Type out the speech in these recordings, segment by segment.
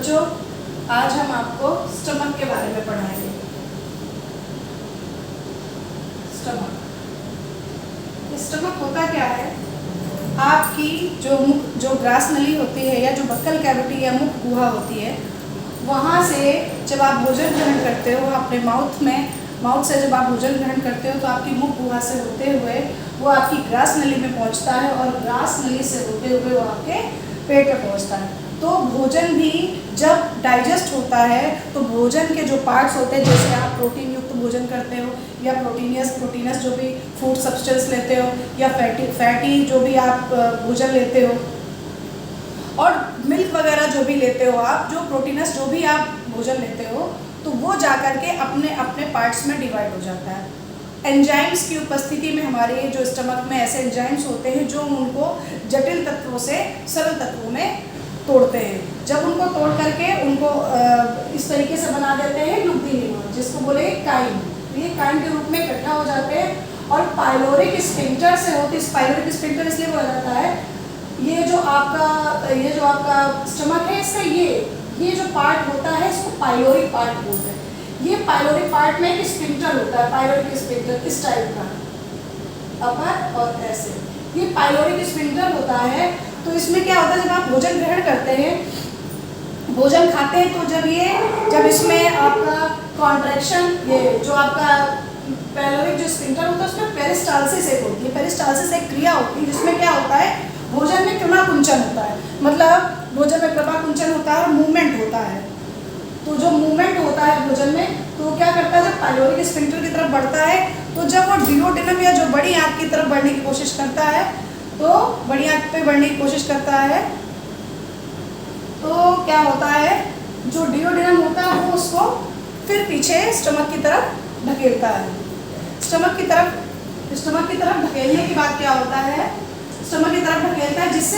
बच्चों, आज हम आपको स्टमक के बारे में पढ़ाएंगे। स्टमक होता क्या है? आपकी जो ग्रास नली होती है या जो बक्कल कैविटी या मुख गुहा होती है, वहाँ से जब आप भोजन ग्रहण करते हो अपने माउथ से जब आप भोजन ग्रहण करते हो तो आपकी मुख गुहा से होते हुए वो आपकी ग्रास नली में पहुँचता है और ग्रास नली से होते हुए वो आपके पेट में पहुँचता है। तो भोजन भी जब डाइजेस्ट होता है तो भोजन के जो पार्ट्स होते हैं, जैसे आप प्रोटीन युक्त भोजन करते हो या प्रोटीनस जो भी फूड सब्सटेंस लेते हो या फैटी जो भी आप भोजन लेते हो और मिल्क वगैरह जो भी लेते हो आप, जो प्रोटीनस जो भी आप भोजन लेते हो, तो वो जाकर के अपने अपने पार्ट्स में डिवाइड हो जाता है। एंजाइम्स की उपस्थिति में हमारे जो स्टमक में ऐसे एंजाइम्स होते हैं जो उनको जटिल तत्वों से सरल तत्वों में तोड़ते हैं। जब उनको तोड़ करके उनको इस तरीके से बना देते हैं लुब्धि निर्माण, जिसको बोले काइन। ये काइन के रूप में इकट्ठा हो जाते हैं और पाइलोरिक स्फिंक्टर से होते हैं। पाइलोरिक स्फिंक्टर इसलिए बोला जाता है, ये जो आपका स्टमक है, इसका ये जो पार्ट होता है इसको पाइलोरिक पार्ट बोलते हैं। ये पाइलोरिक पार्ट में एक स्फिंक्टर होता है, पाइलोरिक स्फिंक्टर इस टाइप का, अपर और ऐसे, ये पाइलोरिक स्फिंक्टर होता है। तो इसमें क्या होता है, जब आप भोजन ग्रहण करते हैं, भोजन खाते हैं, तो जब इसमें आपका कॉन्ट्रैक्शन, ये जो आपका पाइलोरिक जो स्फिंक्टर होता है उसमें पेरिस्टाल्सिस एक होती है। पेरिस्टाल्सिस एक क्रिया होती है जिसमें क्या होता है, भोजन में क्रमाकुंचन होता है। मतलब भोजन में क्रमाकुंचन होता है और मूवमेंट होता है। तो जो मूवमेंट होता है भोजन में, तो क्या करता है, जब पाइलोरिक स्फिंक्टर की तरफ बढ़ता है तो जब वो डिओडेनम या जो बड़ी आंत की तरफ बढ़ने की कोशिश करता है, तो बड़ी आंत पे बढ़ने की कोशिश करता है, तो क्या होता है, जो डिओडेनम होता है वो उसको फिर पीछे स्टमक की तरफ ढकेलता है। स्टमक की तरफ ढकेलने के बाद क्या होता है, स्टमक की तरफ ढकेलता है, जिससे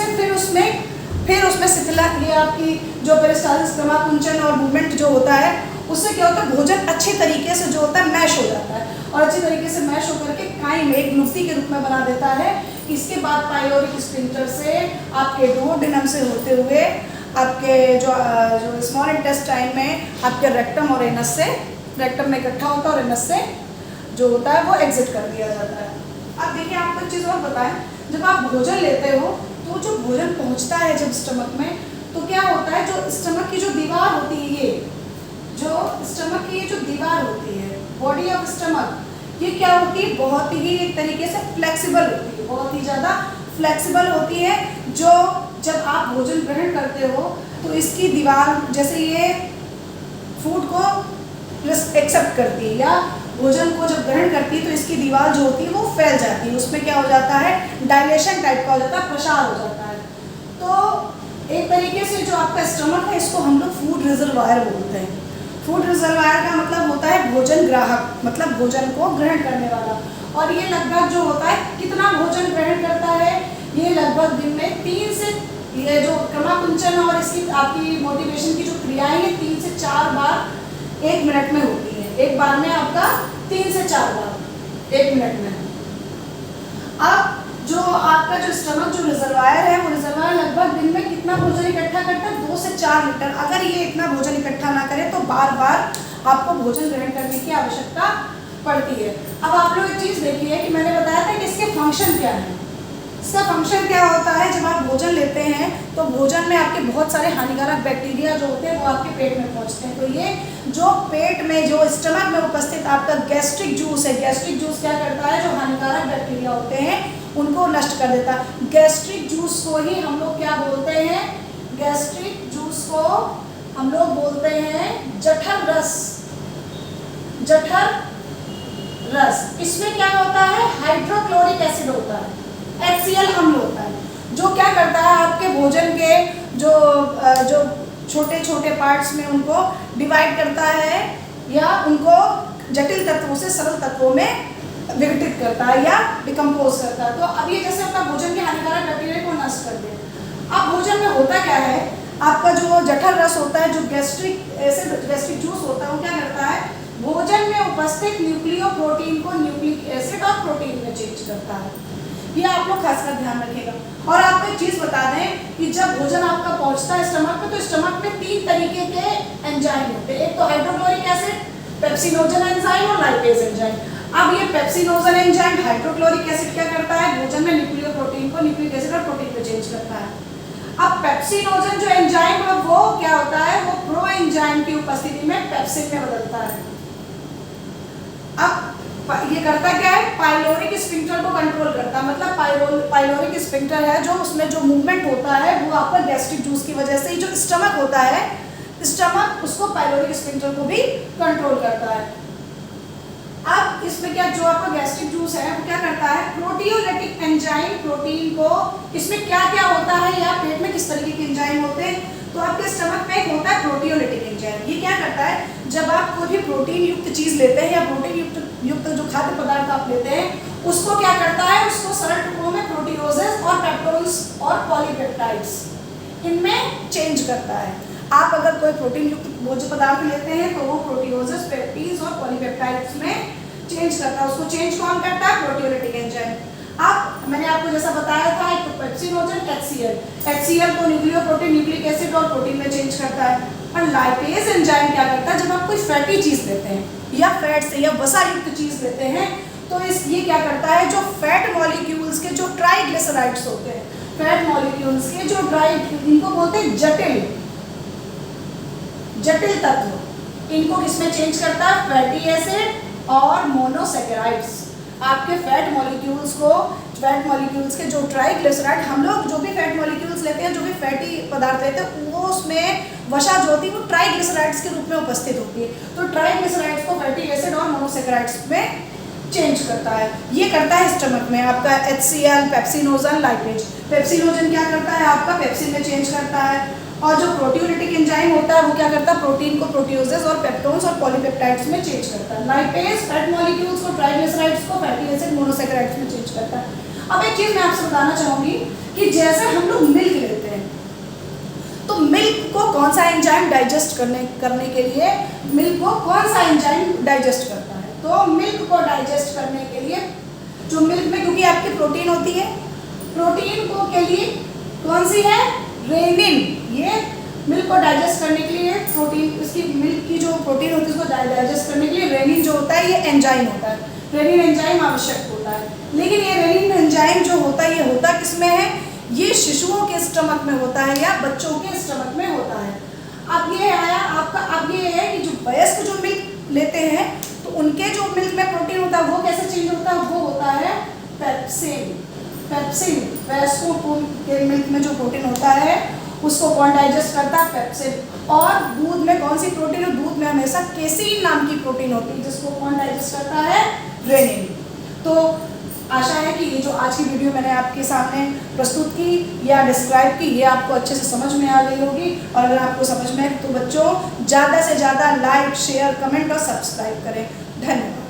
फिर उसमें शिथिला, ये आपकी जो पेरिस्टाल्सिस क्रमाकुंचन और मूवमेंट जो होता है, उससे क्या होता है, भोजन अच्छी तरीके से जो होता है मैश हो जाता है और अच्छी तरीके से मैश होकर के काइन एक लुब्धि के रूप में बना देता है। इसके बाद पाइलोरिक स्फिंक्टर से आपके डुओडेनम से होते हुए आपके जो स्मॉल इंटेस्टाइन में आपके रेक्टम और एनस से, रेक्टम में इकट्ठा होता है और एनस से जो होता है वो एग्जिट कर दिया जाता है। अब देखिए, आपको एक चीज़ और बताएं, जब आप भोजन लेते हो तो जो भोजन पहुंचता है जब स्टमक में, तो क्या होता है, जो स्टमक की जो दीवार होती है, जो स्टमक की ये जो दीवार होती है, बॉडी ऑफ स्टमक, ये क्या होती है, बहुत ही एक तरीके से फ्लेक्सिबल होती है, बहुत ही ज़्यादा फ्लेक्सिबल होती है। जो जब आप भोजन ग्रहण करते हो तो इसकी दीवार, जैसे ये फूड को एक्सेप्ट करती है या भोजन को जब ग्रहण करती है, तो इसकी दीवार जो होती है वो फैल जाती है। उसमें क्या हो जाता है, डायलेशन टाइप का हो जाता है, प्रसार हो जाता है। तो एक तरीके से जो आपका स्टमक है, इसको हम लोग फूड रिजर्वायर बोलते हैं। फूड रिजर्वायर का मतलब होता है भोजन ग्राहक, मतलब भोजन को ग्रहण करने वाला। और ये लगभग जो होता है, कितना भोजन ग्रहण करता है, ये लगभग दिन में 3 से, ये जो क्रमाकुंचन और इसकी आपकी मोटिवेशन की जो क्रिया है, ये 3 से 4 बार 1 मिनट में होती है। एक बार में आपका 3 से 4 बार 1 मिनट में। अब जो आपका जो स्टमक जो रिजर्वायर है, वो रिजर्वायर लगभग दिन में कितना भोजन इकट्ठा करता है, 2 से 4 लीटर। अगर ये इतना भोजन इकट्ठा ना करे तो बार बार आपको भोजन ग्रहण करने की आवश्यकता पड़ती है। अब आप लोग एक चीज़ देखिए कि मैंने बताया था कि इसके फंक्शन क्या है। इसका फंक्शन क्या होता है, जब आप भोजन लेते हैं तो भोजन में आपके बहुत सारे हानिकारक बैक्टीरिया जो होते हैं वो आपके पेट में पहुंचते हैं। तो ये जो पेट में, जो स्टमक में उपस्थित आपका गैस्ट्रिक जूस है, गैस्ट्रिक जूस क्या करता है, जो हानिकारक बैक्टीरिया होते हैं उनको नष्ट कर देता है। गैस्ट्रिक जूस को ही हम लोग क्या बोलते हैं, गैस्ट्रिक जूस को हम लोग बोलते हैं जठर रस। जठर रस, इसमें क्या होता है, हाइड्रोक्लोरिक एसिड होता है, HCl अम्ल होता है, जो क्या करता है, आपके भोजन के जो छोटे छोटे पार्ट्स में उनको डिवाइड करता है या उनको जटिल तत्वों से सरल तत्वों में विघटित करता है या डिकम्पोज करता है। तो अब ये जैसे अपना भोजन के हानिकारक बैक्टीरिया को नष्ट कर दे। अब भोजन में होता क्या है, आपका जो जठर रस होता है, जो गैस्ट्रिक एसिड, गैस्ट्रिक जूस होता है, वो क्या करता है, भोजन में उपस्थित न्यूक्लियो प्रोटीन को न्यूक्लिक एसिड और प्रोटीन में चेंज करता है। ये आप लोग खासकर ध्यान रखिएगा। और आपको एक चीज़ बता दें कि जब भोजन आपका पहुंचता है स्टमक में, तो स्टमक में 3 तरीके के एंजाइम होते हैं। एक तो हाइड्रोक्लोरिक एसिड, पेप्सिनोजन एंजाइम और लाइपेज एंजाइम। अब ये पेप्सिनोजन एंजाइम हाइड्रोक्लोरिक एसिड क्या करता है, भोजन में न्यूक्लियोप्रोटीन को न्यूक्लिक एसिड और प्रोटीन में चेंज करता है। अब पेप्सिनोजन जो एंजाइम है वो क्या होता है, वो प्रो एंजाइम की उपस्थिति में पेप्सिन में बदलता है। अब ये करता क्या है, पाइलोरिक स्फिंक्टर को कंट्रोल करता है। मतलब पाइलोरिक स्फिंक्टर है जो उसमें जो मूवमेंट होता है वो आपका गैस्ट्रिक जूस की वजह से ही, जो स्टमक होता है, स्टमक उसको पाइलोरिक स्फिंक्टर को भी कंट्रोल करता है। अब इसमें क्या, जो आपका गैस्ट्रिक जूस है वो क्या करता है, प्रोटियोलिटिक एंजाइम, प्रोटीन को, इसमें क्या क्या होता है या पेट में किस तरीके के एंजाइम होते हैं, तो आपके स्टमक में एक होता है प्रोटियोलिटिक एंजाइम। ये क्या करता है, जब आप कोई भी प्रोटीन युक्त चीज लेते हैं या प्रोटीन युक्त जो खाद्य पदार्थ आप लेते हैं, उसको क्या करता है, उसको सरल टुकड़ों में प्रोटीओजेस और पेप्टोन्स और पॉलीपेप्टाइड्स इनमें चेंज करता है। आप अगर कोई प्रोटीन युक्त भोज्य पदार्थ लेते हैं तो वो प्रोटीओजेस, पेप्टीज और पॉलीपेप्टाइड्स में चेंज करता है। उसको चेंज कौन करता है, प्रोटियोलिटिक एंजाइम। अब मैंने आपको जैसा बताया था, एक तो पेप्सिनोजन HCl को न्यूक्लियोप्रोटीन, न्यूक्लिक एसिड और प्रोटीन में चेंज करता है। और लाइपेज एंजाइम क्या करता है, जब आप कोई फैटी चीज लेते हैं या फैट से या वसा युक्त चीज लेते हैं, तो ये क्या करता है, जो फैट मॉलिक्यूल्स के जो ट्राइग्लिसराइड्स होते हैं, फैट मॉलिक्यूल्स के जो इनको बोलते हैं जटिल तत्व, इनको किसमें चेंज करता है, फैटी एसिड और मोनोसैकेराइड्स। आपके फैट मॉलिक्यूल्स के जो ट्राइग्लिसराइड, हम लोग जो भी फैट मॉलिक्यूल्स लेते हैं, जो भी फैटी पदार्थ लेते हैं, वो उसमें वसा जो होती है वो ट्राइग्लिसराइड्स के रूप में उपस्थित होती है। तो ट्राइग्लिसराइड्स को फैटी एसिड और मोनोसैकेराइड्स में चेंज करता है। ये करता है स्टमक में आपका HCl, पेप्सिनोजन, लाइपेज। पेप्सिनोजन क्या करता है, आपका पेप्सिन में चेंज करता है। और जो प्रोटियोलिटिक एंजाइम होता है वो क्या करता है, प्रोटीन को प्रोटीओजेस और पेप्टोन्स और पॉलीपेप्टाइड्स में चेंज करता है। लाइपेज फैट मॉलिक्यूल्स को, ट्राइग्लिसराइड्स को फैटी एसिड, मोनोसैकेराइड्स में चेंज करता है। अब एक चीज मैं आपसे बताना चाहूंगी कि जैसे हम लोग मिल्क लेते हैं, तो मिल्क को कौन सा एंजाइम डाइजेस्ट करने के लिए, मिल्क को कौन सा एंजाइम डाइजेस्ट करता है, तो मिल्क को डाइजेस्ट करने के लिए जो मिल्क में, क्योंकि आपकी प्रोटीन होती है, प्रोटीन को के लिए कौन सी है, रेनिन। ये मिल्क को डाइजेस्ट करने के लिए प्रोटीन, इसकी मिल्क की जो प्रोटीन होती है उसको डाइजेस्ट करने के लिए रेनिन जो होता है, ये एंजाइम होता है, रेनिन एंजाइम आवश्यक होता है। लेकिन ये रेनिन एंजाइम जो होता है, ये होता किसमें है, ये शिशुओं के स्टमक में होता है या बच्चों के स्टमक में होता है। अब ये आया आपका, अब ये है कि जो वयस्क जो मिल्क लेते हैं, तो उनके जो मिल्क में प्रोटीन होता है वो कैसे चेंज होता है, वो होता है पेप्सिन। वयस्कों के मिल्क में जो प्रोटीन होता है उसको कौन डाइजेस्ट करता है, पेप्सिन। और दूध में कौन सी प्रोटीन है, दूध में हमेशा केसीन नाम की प्रोटीन होती है, जिसको कौन डाइजेस्ट करता है, रेनिन। तो आशा है कि ये जो आज की वीडियो मैंने आपके सामने प्रस्तुत की या डिस्क्राइब की, ये आपको अच्छे से समझ में आ गई होगी। और अगर आपको समझ में आए तो बच्चों ज़्यादा से ज़्यादा लाइक, शेयर, कमेंट और सब्सक्राइब करें। धन्यवाद।